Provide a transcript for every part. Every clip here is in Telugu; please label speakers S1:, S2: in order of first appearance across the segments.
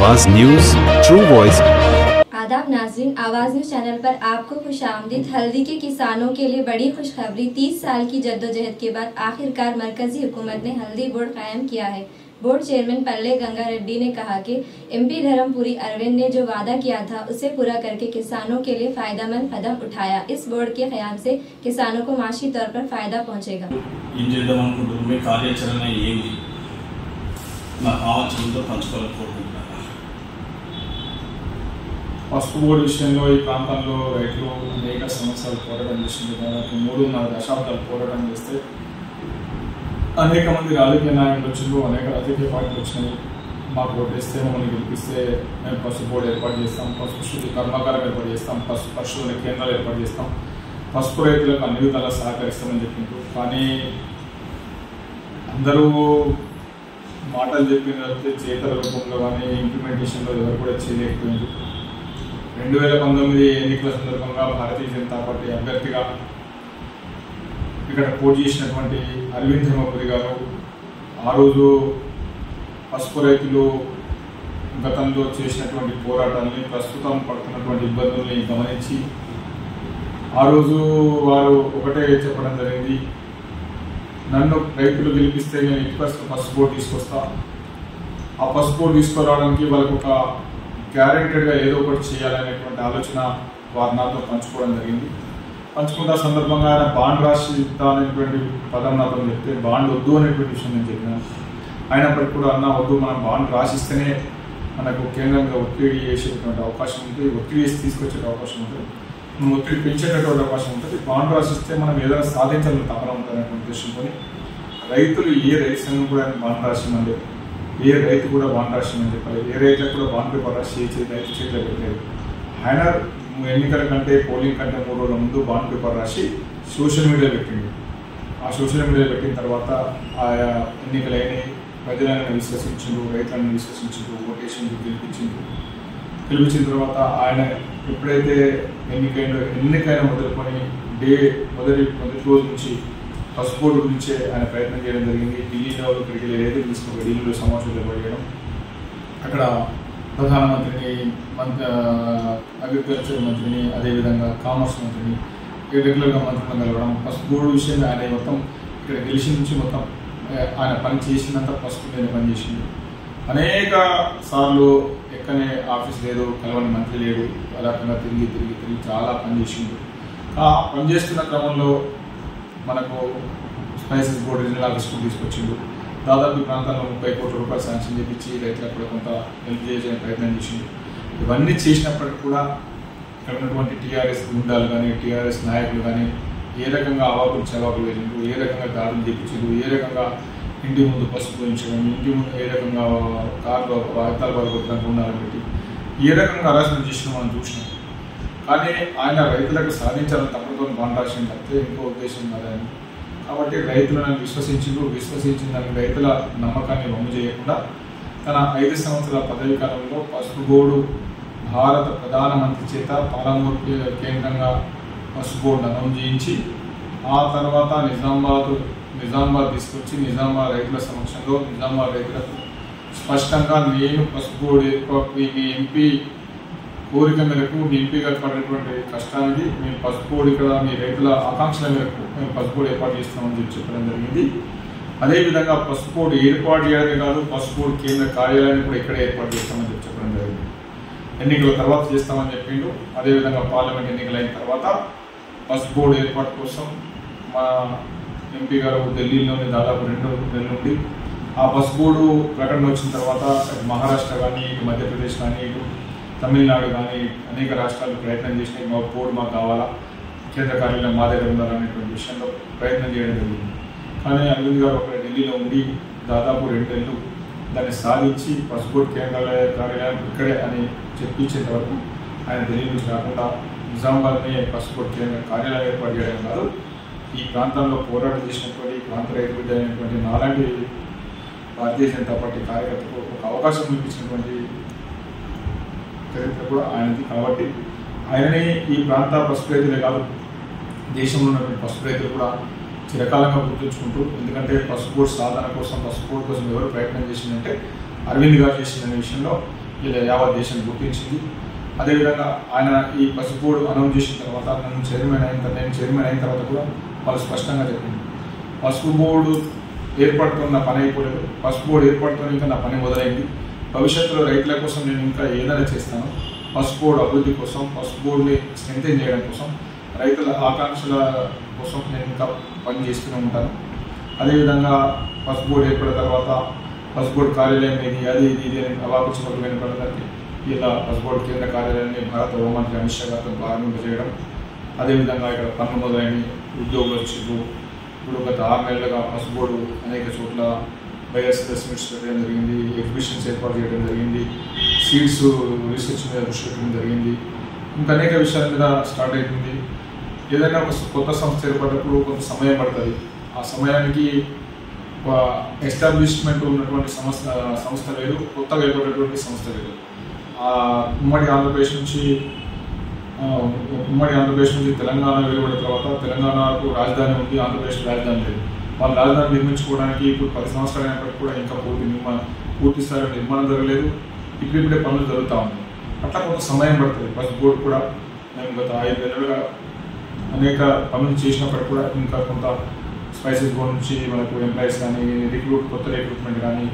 S1: आवाज न्यूज ट्रू वॉइस।
S2: आदाब नाज़रीन, आवाज़ न्यूज़ चैनल पर आपको खुशामदीद। हल्दी के किसानों के लिए बड़ी खुशखबरी। 30 साल की जद्दोजहद के बाद आखिरकार मरकजी हुकूमत ने हल्दी बोर्ड कायम किया है। बोर्ड चेयरमैन पल्ले गंगा रेड्डी ने कहा कि एमपी धर्मपुरी अरविंद ने जो वादा किया था उसे पूरा करके किसानों के लिए फायदेमंद कदम उठाया। इस बोर्ड के क़याम से किसानों को माशी तौर पर फायदा पहुँचेगा।
S3: పసుపు బోర్డు విషయంలో ఈ ప్రాంతంలో రైతులు అనేక సమస్యలు పోరాటం చేసింది. దాదాపు 3.5 దశాబ్దాలు పోరాటం చేస్తే అనేక మంది రాజకీయ నాయకులు వచ్చిండ్రు, అనేక రాజకీయ పార్టీలు వచ్చినాయి. మాకు ఓటేస్తే మమ్మల్ని గెలిపిస్తే మేము పసుపు బోర్డు ఏర్పాటు చేస్తాం, పసుపు శుద్ధి కర్మాగారం ఏర్పాటు చేస్తాం, పసుపు పరిశోధన కేంద్రాలు ఏర్పాటు చేస్తాం, పసుపు రైతులకు అన్ని విధాలా సహకరిస్తామని చెప్పిండ్రు. కానీ అందరూ మాటలు చెప్పిన చేతల రూపంలో కానీ ఇంప్లిమెంటేషన్లో ఎవరు కూడా చేయలేకపోయింది. 2019 ఎన్నికల సందర్భంగా భారతీయ జనతా పార్టీ అభ్యర్థిగా ఇక్కడ పోటీ చేసినటువంటి అరవింద్ ధర్మపురి గారు ఆ రోజు పసుపు రైతులు గతంలో చేసినటువంటి పోరాటాన్ని, ప్రస్తుతం పడుతున్నటువంటి ఇబ్బందుల్ని గమనించి ఆ రోజు వారు ఒకటే చెప్పడం జరిగింది, నన్ను రైతులు గెలిపిస్తే నేను ఇంటికి పసుపు బోర్డు తీసుకొస్తా, ఆ పసుపు బోర్డు తీసుకురావడానికి వాళ్ళకు ఒక గ్యారెంటెడ్గా ఏదో ఒకటి చేయాలనేటువంటి ఆలోచన వారు నాతో పంచుకోవడం జరిగింది. పంచుకున్న సందర్భంగా ఆయన బాండ్ రాసి ఇద్దామనేటువంటి పదం నాతో చెప్తే బాండ్ వద్దు అనేటువంటి విషయం నేను చెప్పినాను. అయినప్పటికీ కూడా అన్న వద్దు, మనం బాండ్ రాసిస్తేనే మనకు కేంద్రంగా ఒత్తిడి చేసేటువంటి అవకాశం ఉంటుంది, ఒత్తిడి చేసి తీసుకొచ్చే అవకాశం ఉంటుంది, మనం ఒత్తిడి పెంచేటటువంటి అవకాశం ఉంటుంది. బాండ్ రాసిస్తే మనం ఏదైనా సాధించాలని తపన ఉంటుందనే ఉద్దేశంతో రైతులు ఏ రైతు సంఘం కూడా బాండ్ రాసిమని, ఏ రైతు కూడా బాండ్ రాసిమని చెప్పాలి, ఏ రైతులకు కూడా బాండ్ పేపర్ రాసి రైతు చేతిలో పెట్టలేదు. ఆయన ఎన్నికల కంటే పోలింగ్ కంటే 3 రోజుల ముందు బాండ్ పేపర్ రాసి సోషల్ మీడియా పెట్టింది. ఆ సోషల్ మీడియా పెట్టిన తర్వాత ఆయా ఎన్నికలైన ప్రజలను విశ్వసించిండు, రైతులను విశ్వసించిండు, ఓటేషన్లు గెలిపించిన తర్వాత ఆయన ఎప్పుడైతే ఎన్నికైనా మొదలుకొని మొదటి రోజు నుంచి పసుపు బోర్డు గురించే ఆయన ప్రయత్నం చేయడం జరిగింది. ఢిల్లీలో ఇక్కడికి ఏదైతే తీసుకుని ఢిల్లీలో సమావేశాలు ఏర్పడడం, అక్కడ ప్రధానమంత్రిని, అగ్రికల్చర్ మంత్రిని, అదేవిధంగా కామర్స్ మంత్రిని రెగ్యులర్గా మంత్రులను కలవడం, పసుపు బోర్డు విషయం ఆయన మొత్తం ఇక్కడ గెలిచి నుంచి మొత్తం ఆయన పని చేసినంత పసుపు మీద పనిచేసింది. అనేక సార్లు ఎక్కనే ఆఫీస్ లేదు, కలవని మంత్రి లేడు, అలాగ తిరిగి చాలా పనిచేసిండు. ఆ పనిచేస్తున్న క్రమంలో మనకు స్పైసెస్ బోర్డు రీజనల్ ఆఫీస్కు తీసుకొచ్చిండు. దాదాపు ఈ ప్రాంతాల్లో 30 కోట్ల రూపాయలు శాంక్షన్ చేయించి రైతులకు కూడా కొంత హెల్ప్ చేసే ప్రయత్నం చేసిండు. ఇవన్నీ చేసినప్పటికీ కూడా ఇక్కడ ఉన్నటువంటి టీఆర్ఎస్ గుండాలు కానీ, టీఆర్ఎస్ నాయకులు కానీ ఏ రకంగా అవాకులు చవాకులు వేసిండు, ఏ రకంగా దాడులు చేయించారు, ఏ rకంగా ఇంటి ముందు పసుపు పోయించడం, ఇంటి ముందు ఏ రకంగా కార్లు వాగ్దాలు పడుకోవడానికి ఉండాలని పెట్టి ఏ రకంగా హరాస్మెంట్ చేసిన మనం చూసినాం. కానీ ఆయన రైతులకు సాధించాలని తప్పతో బాండ్ రాసింది తప్పితే ఇంకో ఉద్దేశం కాదని. కాబట్టి రైతులను విశ్వసించిన దానికి రైతుల నమ్మకాన్ని వమ్ము చేయకుండా తన 5 సంవత్సరాల పదవీ కాలంలో పసుపు బోర్డు భారత ప్రధానమంత్రి చేత పాలమూరు కేంద్రంగా పసుపు బోర్డు అనౌన్స్ చేయించి ఆ తర్వాత నిజామాబాద్ తీసుకొచ్చి నిజామాబాద్ రైతుల సమక్షంలో నిజామాబాద్ రైతులకు స్పష్టంగా నేను పసుపు బోర్డు మీ ఎంపీ కోరిక మేరకు మీ ఎంపీ గారు పడినటువంటి కష్టానికి మేము పసుపు బోర్డు ఇక్కడ మీ రైతుల ఆకాంక్షల మేరకు మేము పసుపు బోర్డు ఏర్పాటు చేస్తున్నామని చెప్పడం జరిగింది. అదేవిధంగా పసుపు బోర్డు ఏర్పాటు చేయడమే కాదు, పసుపు బోర్డు కేంద్ర కార్యాలయాన్ని కూడా ఇక్కడే ఏర్పాటు చేస్తామని చెప్పడం జరిగింది. ఎన్నికల తర్వాత చేస్తామని చెప్పిండు. అదేవిధంగా పార్లమెంట్ ఎన్నికలు అయిన తర్వాత పసుపు బోర్డు ఏర్పాటు కోసం మా ఎంపీ గారు ఢిల్లీలోని దాదాపు 2 నెలల నుండి ఆ పసుపు బోర్డు ప్రకటన వచ్చిన తర్వాత మహారాష్ట్ర కానీ, ఇటు మధ్యప్రదేశ్ కానీ, ఇటు తమిళనాడు కానీ అనేక రాష్ట్రాలు ప్రయత్నం చేసినాయి. మా బోర్డు మాకు కావాలా, కేంద్ర కార్యాలయం మా దగ్గర ఉండాలనేటువంటి విషయంలో ప్రయత్నం చేయడం జరిగింది. కానీ అరవింద్ గారు ఒక ఢిల్లీలో ఉండి దాదాపు 2 నెలలు దాన్ని సాధించి పసుపు బోర్డు కేంద్ర కార్యాలయం ఇక్కడే అని చెప్పించేంత వరకు ఆయన ఢిల్లీ నుంచి కాకుండా నిజామాబాద్ని పసుపు బోర్డు కేంద్ర కార్యాలయం ఏర్పాటు చేయడం కాదు, ఈ ప్రాంతంలో పోరాటం చేసినటువంటి ప్రాంత రైతు బిడ్డ అయినటువంటి నాలాంటి భారతీయ జనతా పార్టీ కార్యకర్తకు ఒక అవకాశం ఇప్పించినటువంటి చరిత్ర కూడా ఆయనది. కాబట్టి ఆయననే ఈ ప్రాంత పసుపు రైతులే కాదు, దేశంలో ఉన్నటువంటి పసుపు రైతులు కూడా చిరకాలంగా గుర్తుంచుకుంటూ, ఎందుకంటే పసుపు బోర్డు సాధన కోసం, పసుపు బోర్డు కోసం ఎవరు ప్రయత్నం చేసిందంటే అరవింద్ గారు చేసిన విషయంలో ఇలా యావత్ దేశం గుర్తించింది. అదేవిధంగా ఆయన ఈ పసుపు బోర్డు అనౌన్స్ చేసిన తర్వాత నేను చైర్మన్ అయిన తర్వాత కూడా వాళ్ళు స్పష్టంగా చెప్పింది, పసుపు బోర్డు ఏర్పడుతున్న నా పని అయిపోలేదు, పసుపు బోర్డు ఏర్పడుతున్న ఇంకా నా పని మొదలైంది. భవిష్యత్తులో రైతుల కోసం నేను ఇంకా ఏదైనా చేస్తాను. పసుపు బోర్డు అభివృద్ధి కోసం, పసుపు బోర్డుని స్ట్రెంథెన్ చేయడం కోసం, రైతుల ఆకాంక్షల కోసం నేను ఇంకా పని చేస్తూనే ఉంటాను. అదేవిధంగా పసుపు బోర్డు ఏర్పడిన తర్వాత పసుపు బోర్డు కార్యాలయం ఇది ఇది అని అవాకుచిమలు వెనుకడానికి ఇలా పసుపు బోర్డు కేంద్ర కార్యాలయాన్ని భారత హోంమంత్రి అమిత్ షా గారితో ప్రారంభింపజేయడం. అదేవిధంగా ఇక్కడ పనులు మొదలైన ఉద్యోగులు వచ్చారు. ఇప్పుడు గత 6 నెలలుగా పసుపు బోర్డు అనేక చోట్ల బయర్స్ మీట్స్ పెట్టడం జరిగింది, ఎగ్జిబిషన్స్ ఏర్పాటు చేయడం జరిగింది, సీడ్స్ రీసెర్చ్ మీద దృష్టి పెట్టడం జరిగింది. ఇంకా అనేక విషయాల మీద స్టార్ట్ అవుతుంది. ఏదైనా ఒక కొత్త సంస్థ ఏర్పడినప్పుడు కొంత సమయం పడుతుంది. ఆ సమయానికి ఎస్టాబ్లిష్మెంట్ ఉన్నటువంటి సంస్థ లేదు, కొత్తగా ఏర్పడినటువంటి సంస్థ లేదు. ఉమ్మడి ఆంధ్రప్రదేశ్ నుంచి తెలంగాణ వెలువడిన తర్వాత తెలంగాణకు రాజధాని ఉంది, ఆంధ్రప్రదేశ్ రాజధాని లేదు. వాళ్ళ రాజధాని నిర్మించుకోవడానికి ఇప్పుడు 10 సంవత్సరాలు అయినప్పటికీ కూడా ఇంకా పూర్తి స్థాయిలో నిర్మాణం జరగలేదు. ఇప్పుడిప్పుడే పనులు జరుగుతూ ఉన్నాయి. అట్లా కొంత సమయం పడుతుంది. పసుపు బోర్డు కూడా మేము గత 5 నెలలుగా అనేక పనులు చేసినప్పటికీ కూడా ఇంకా కొంత స్పైసెస్ బోర్డు నుంచి మనకు ఎంప్లాయీస్ కానీ కొత్త రిక్రూట్మెంట్ కానీ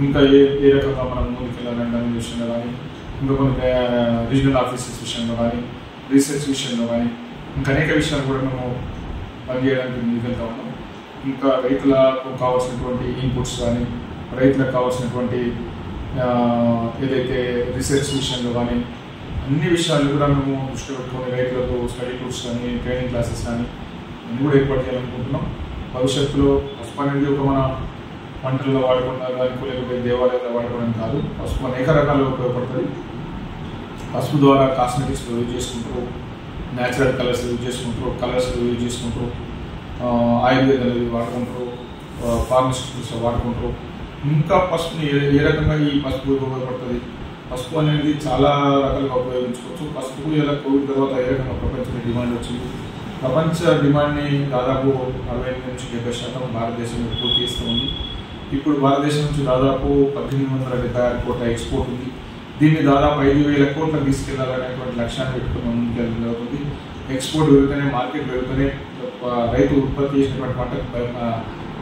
S3: ఇంకా ఏ రకంగా మనం ముందుకెళ్ళాలనే విషయంలో కానీ, ఇంకా కొన్ని రీజనల్ ఆఫీసెస్ విషయంలో కానీ, రీసెర్చ్ విషయంలో కానీ ఇంకా అనేక విషయాలు కూడా మేము పనిచేయడానికి ముందుకెళ్తా ఉన్నాం. ఇంకా రైతులకు కావాల్సినటువంటి ఇన్పుట్స్ కానీ, రైతులకు కావాల్సినటువంటి ఏదైతే రీసెర్చ్ విషయంలో కానీ అన్ని విషయాలు కూడా మేము దృష్టి పెట్టుకొని రైతులకు స్టడీ టూర్స్ కానీ, ట్రైనింగ్ క్లాసెస్ కానీ అన్నీ కూడా ఏర్పాటు చేయాలనుకుంటున్నాం. భవిష్యత్తులో పసుపు అనేది ఒక మన వంటల్లో వాడుకోవడానికి లేకపోతే దేవాలయాల్లో వాడుకోవడానికి కాదు. పసుపు అనేక రకాలుగా ఉపయోగపడుతుంది. పసుపు ద్వారా కాస్మెటిక్స్ యూజ్ చేసుకుంటారు, న్యాచురల్ కలర్స్ యూజ్ చేసుకుంటారు, యూజ్ చేసుకుంటారు, ఆయుర్వేదాలు వాడుకుంటారు, ఫార్మస్యూటికల్స్ వాడుకుంటారు. ఇంకా పసుపుని ఏ రకంగా ఈ పసుపు ఉపయోగపడుతుంది, పసుపు అనేది చాలా రకాలుగా ఉపయోగించుకోవచ్చు. పసుపు ఇలా కోవిడ్ తర్వాత ఏ రకంగా ప్రపంచంలో డిమాండ్ వచ్చింది. ప్రపంచ డిమాండ్ని దాదాపు 65-70% భారతదేశం పూర్తి చేస్తూ ఉంది. ఇప్పుడు భారతదేశం నుంచి దాదాపు 1876 కోట్ల ఎక్స్పోర్ట్ ఉంది. దీన్ని దాదాపు 5,000 కోట్లకు తీసుకెళ్లాలనేటువంటి లక్ష్యాన్ని పెట్టుకుని ముందుకెళ్ళడం జరుగుతుంది. ఎక్స్పోర్ట్ పెరుగుతూనే, మార్కెట్ పెరుగుతూనే రైతు ఉత్పత్తి చేసినటువంటి పంటకు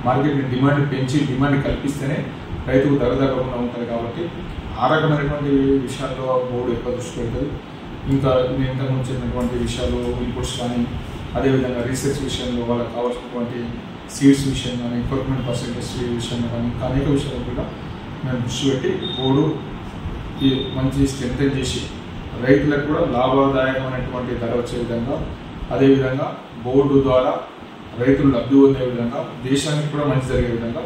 S3: మార్కెట్ డిమాండ్ పెంచి డిమాండ్ కల్పిస్తేనే రైతుకు ధర తగ్గకుండా ఉంటుంది. కాబట్టి ఆ రకమైనటువంటి విషయాల్లో బోర్డు ఎక్కువ దృష్టి పెడుతుంది. ఇంకా నేను ఇంతకుముందు చెప్పినటువంటి విషయాలు ఇన్పుట్స్ కానీ, అదేవిధంగా రీసెర్చ్ విషయంలో వాళ్ళకి కావాల్సినటువంటి సీడ్స్ విషయం కానీ, ఎక్విప్మెంట్ పర్సెంటేజ్ విషయంలో కానీ ఇంకా అనేక విషయాలు కూడా మేము దృష్టి పెట్టి బోర్డు మంచి స్ట్రెంథెన్ చేసి రైతులకు కూడా లాభదాయకమైనటువంటి ధర వచ్చే విధంగా, అదేవిధంగా బోర్డు ద్వారా రైతులు లబ్ధి పొందే విధంగా, దేశానికి కూడా మంచి జరిగే విధంగా,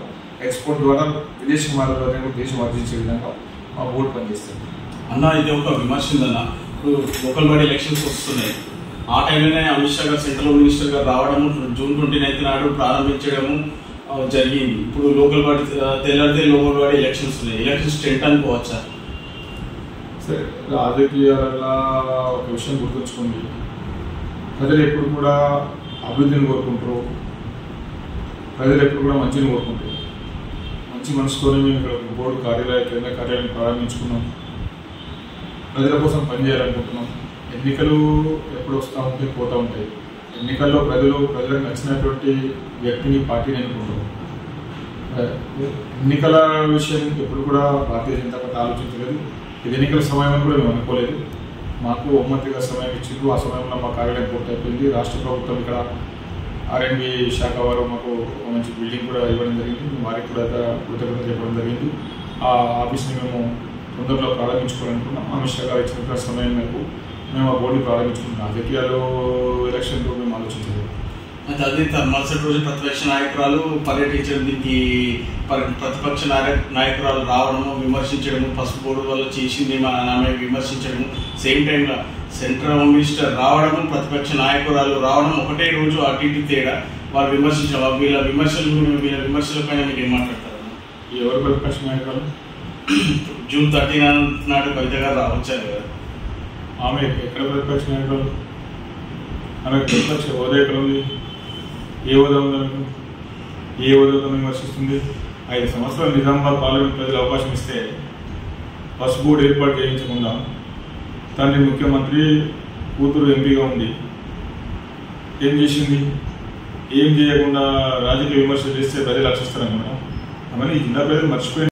S3: ఎక్స్పోర్ట్ ద్వారా విదేశీ మార్గాల ద్వారా దేశం ఆర్జించే విధంగా మా బోర్డు పనిచేస్తుంది.
S4: అన్న, ఇది ఒక విమర్శ ఉందన్న. ఇప్పుడు లోకల్ బాడీ ఎలక్షన్స్ వస్తున్నాయి. ఆ టైంలోనే అమిత్ షా గారు సెంట్రల్ మినిస్టర్ గారు రావడము, జూన్ 29 నాడు ప్రారంభించడము జరిగింది. ఇప్పుడు లోకల్ బాడీ తెల్లారితే లోకల్ బాడీ ఎలక్షన్స్ ఉన్నాయి. ఎలక్షన్స్ టెంట్ అనుకోవచ్చా?
S3: సరే, రాజకీయాలలో ఒక విషయం గుర్తుంచుకోండి. ప్రజలు ఎప్పుడు కూడా అభివృద్ధిని కోరుకుంటారు, ప్రజలు ఎప్పుడు కూడా మంచిని కోరుకుంటారు. మంచి మనసుతోనే మేము ఇక్కడ బోర్డు కేంద్ర కార్యాలయం ప్రారంభించుకున్నాం. ప్రజల కోసం పనిచేయాలనుకుంటున్నాం. ఎన్నికలు ఎప్పుడు వస్తూ ఉంటాయి, పోతూ ఉంటాయి. ఎన్నికల్లో ప్రజలకు నచ్చినటువంటి వ్యక్తిని పార్టీని ఎన్నుకుంటారు. ఎన్నికల విషయం ఎప్పుడు కూడా భారతీయ జనతా పార్టీ ఆలోచించలేదు. ఇది ఎన్నికల సమయం కూడా మేము అనుకోలేదు. మాకు హోంమంత్రిగా సమయం ఇచ్చిండ్రు. ఆ సమయంలో మా కార్యాలయం పూర్తయిపోయింది. రాష్ట్ర ప్రభుత్వం ఇక్కడ R&D శాఖ వారు మాకు ఒక మంచి బిల్డింగ్ కూడా ఇవ్వడం జరిగింది. వారికి కూడా కృతజ్ఞతలు చెప్పడం జరిగింది. ఆ ఆఫీస్ని మేము తొందరలో ప్రారంభించుకోవాలనుకున్నాం. అమిత్ షా గారు ఇచ్చిన సమయం మేరకు మేము ఆ బోర్డుని ప్రారంభించుకుంటున్నాం. రాజకీయాలు ఎలక్షన్లో మేము ఆలోచించలేదు.
S4: అదే మరుసటి రోజు ప్రతిపక్ష నాయకురాలు పర్యటించడం, దీనికి ప్రతిపక్ష నాయకురాలు రావడము, విమర్శించడము, పసుపు బోర్డు వల్ల చేసింది ఆమె విమర్శించడము, సేమ్ టైంలో సెంట్రల్ హోమ్ మినిస్టర్ రావడము, ప్రతిపక్ష నాయకురాలు రావడం ఒకటే రోజు అటు ఇటు తేడా వాళ్ళు విమర్శించడం. వీళ్ళ విమర్శలపైన మీరు ఏం మాట్లాడతారు?
S3: ఎవరు ప్రతిపక్ష నాయకురాలు?
S4: జూన్ 30 నాడు కవిత గారు వచ్చారు కదా.
S3: ఆమె ఎక్కడ ప్రతిపక్ష నాయకురాలు? ఆమె ప్రతిపక్ష హోదా ఎక్కడ ఉంది? ఏ హోదా ఉందని ఏ హోదాతో విమర్శిస్తుంది? 5 సంవత్సరాలు నిజామాబాద్ పార్లమెంట్ ప్రజలు అవకాశం ఇస్తే పసుపు బోర్డు ఏర్పాటు చేయించకుండా తండ్రి ముఖ్యమంత్రి, కూతురు ఎంపీగా ఉండి ఏం చేసింది? ఏం చేయకుండా రాజకీయ విమర్శలు చేస్తే ప్రజలు రక్షిస్తారనుకున్నాం. అవన్నీ ఈ జిల్లా ప్రజలు మర్చిపోయింది.